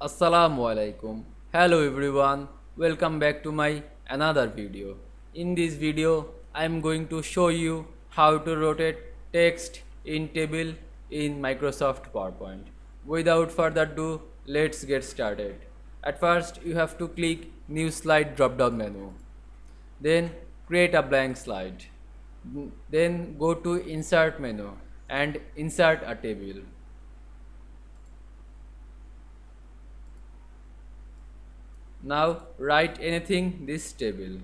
Assalamu Walaikum. Hello everyone. Welcome back to my another video. In this video, I am going to show you how to rotate text in table in Microsoft PowerPoint. Without further ado, let's get started. At first, you have to click New Slide drop-down menu. Then create a blank slide. Then go to Insert menu and insert a table. Now write anything this table.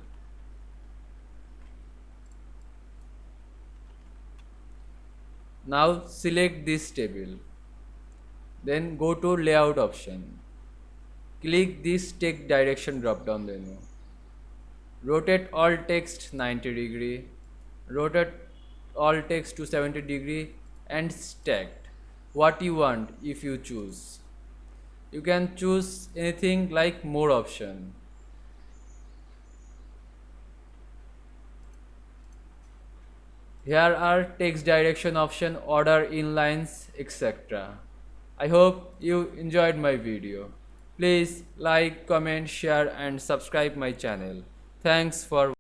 Now select this table. Then go to layout option. Click this text direction drop down menu. Rotate all text 90°. Rotate all text to 70° and stacked. What you want if you choose. You can choose anything like more option. Here are text direction option, order in lines, etc. I hope you enjoyed my video. Please like, comment, share and subscribe my channel. Thanks for